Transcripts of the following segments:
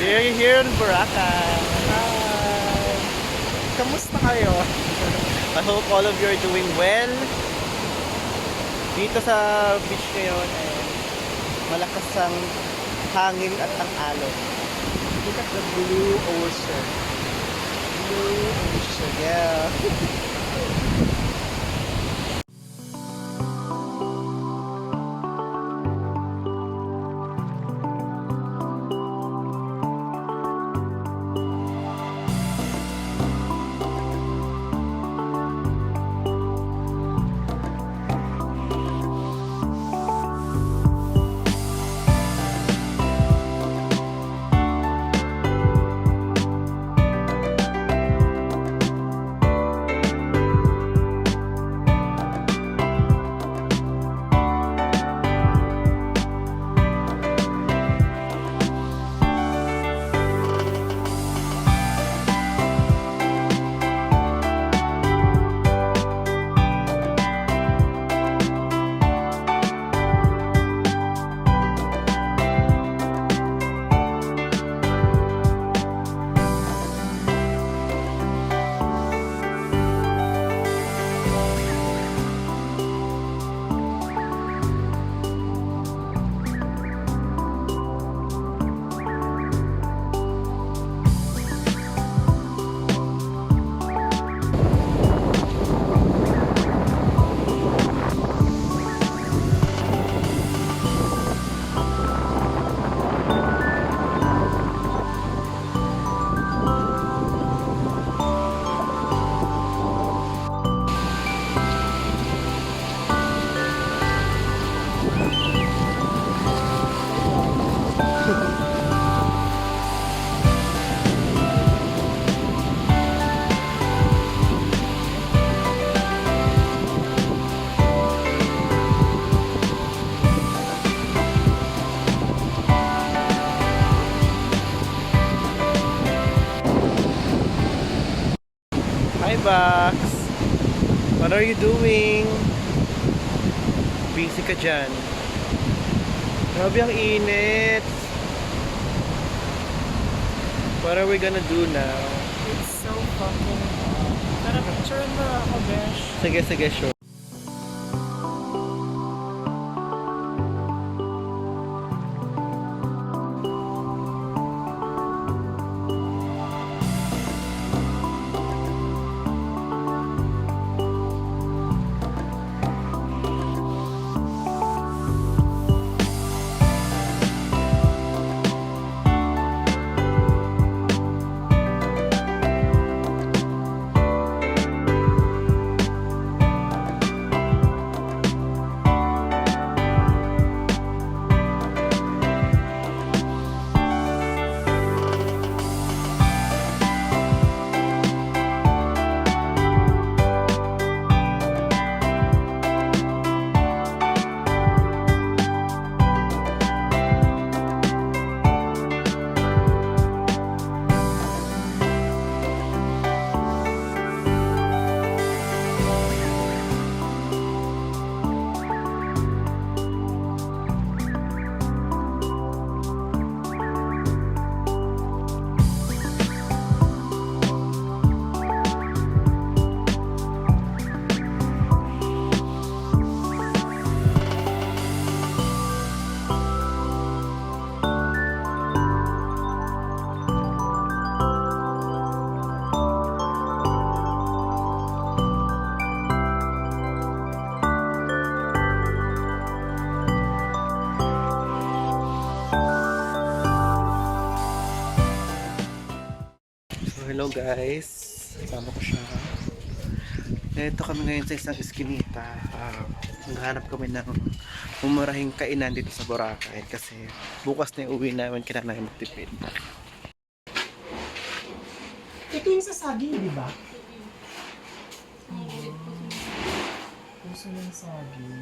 We're here in Boracay. Hi! Kamusta kayo? I hope all of you are doing well. Dito sa beach ngayon, malakas ang hangin at ang alon. Look at the blue ocean. Blue ocean, yeah. Hi, Bax. What are you doing? Busy ka dyan. Grabe ang init. What are we gonna do now? It's so fucking hot. Tara, picture mo ako, besh. Sige, sige, sure. Hello guys, kasama ko siya. Ito kami ngayon sa isang eskinita. Naghanap kami ng mumurahing kainan dito sa Boracay kasi bukas na yung uwi namin, kailangan namin magtipid. Ito yung sa saging, di ba? Puso ng saging.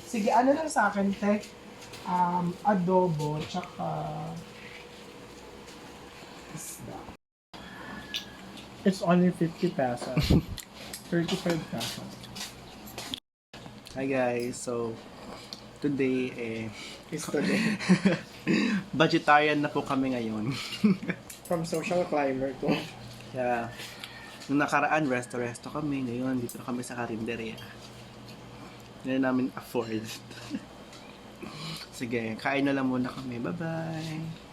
Sige, ano lang sa akin, te? Adobo, tsaka isda. It's only 50 pesos. 35 pesos. Hi guys, so today, Is today. vegetarian na po kami ngayon. From social climber to. Kaya, nung nakaraan, resto-resto kami. Ngayon, dito na kami sa karinderya. Hindi na namin afford. Sige, kain na lang muna kami. Bye-bye!